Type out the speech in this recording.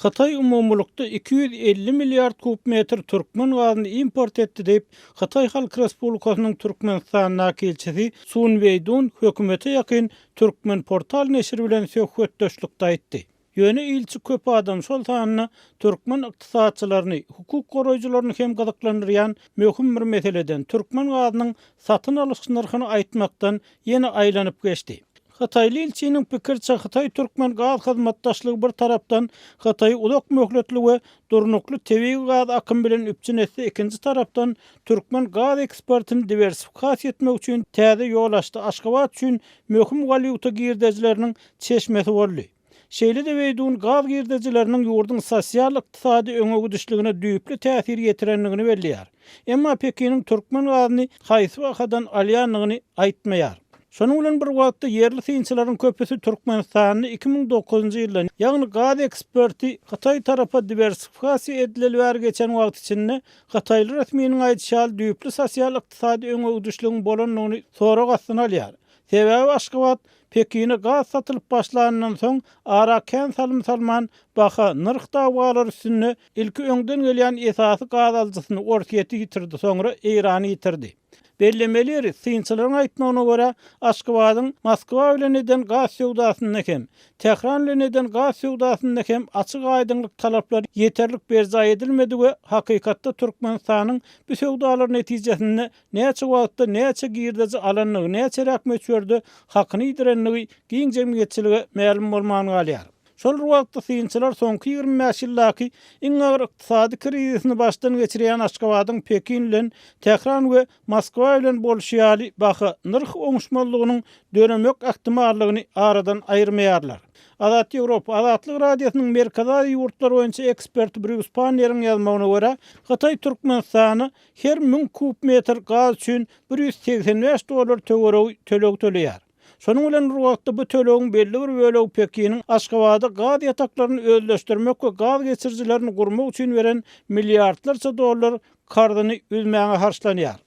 Hatay umumlukda 250 milyard kubmetr türkmen gazyny import etdi diýip Hatay Halk Respublikasynyň Türkmenistan nakilçisi Sunweydun hökümete ýakyn Türkmen portal neşri bilen söhbetdeşlikde aýtdy. Ýöne ilçi köp adam şol sanyny türkmen ykdysatçylaryny, hukuk goraýjylaryny hem gazaklandyrýan möhüm bir meseleden türkmen gazynyň satyn alyş narhyny aýtmakdan ýene aýlanyp geçdi. Hataylı ilçinin pikirçe Hatay Türkmen gaz hyzmatdaşlygy bir tarapdan Hatay ulak möhletli we durnuklu tebii gaz akym bilen üpçün etse, ikinci tarapdan Türkmen gaz eksportyny diversifikasiýa etmek üçin täze ýol açdy. Aşgabat üçin möhüm valyuta girdejleriniň çeşmesi boldy. Şeýle de beýdun gaz girdejleriniň ýurdun sosial ykdysady öňe düşligine düýpli täsir ýetirenligini belliýär. Emma Pekiniň Türkmen gazyny haýsy wakadan alýanlygyny aýtmaýar. Şonuň bilen bir wagtda yerli synçylaryň köpüsi Türkmenistany 2009-njy ýylda, ýagny gaz eksporty Hatay tarapa diversifikasiýa edilýär geçen wagt içinde Hatayly resminiň aýdşal düýpli sosial ykdysady öňe düşligiň bolanlygyny sonra gassyn alýar. Sebäbi Aşgabat Pekine gaz satylyp başlanandan soň Arakan Salman baha nyrk dawalary üstünde ilki öňden gelýän esasy gaz alyjysyny ortaýa ýitirdi, soňra Irany ýitirdi. Bellemeleri synçylaryň aýtmagyna görä Aşgabatyň Moskwa bilen eden gaz söwdasyny hem Tehran bilen eden gaz söwdasyny hem açyk aýdynlyk talaplary ýeterlik berza edilmedi we hakykatda Türkmenistanyň bu söwdalary netijesinde näçe wagtda näçe girdeji alanlygy, näçe rakmy çördi hakyny ýitirenligi giň jemgyýetçiligi ma'lum bolmany galýar. Şol wagtda synçylar soňky 25 ýyldaky iň agyr ykdysady krizisini başdan geçirýän Aşgabatyň Pekin bilen Tehran we Moskwa bilen bolşýaly baha nyrk oňuşmalygynyň dönemek ähtimallygyny aradan aýyrmaýarlar. Azat Ýewropa Azatlyk radiosynyň merkezi ýurtlar boýunça ekspert Bruce Panner'in ýazmagyna görä, Hatay Türkmenistany her 1000 kubmetr gaz üçin $185 töleg töleýär. Şonuň bilen bir wagtda bu tölegiň belli bir bölegi Pekiniň Aşgabada gaz ýataklaryny özleşdirmek we gaz geçirjilerini gurmak üçin beren milliardlarça dollar kardyny üzmäge harçlanýar.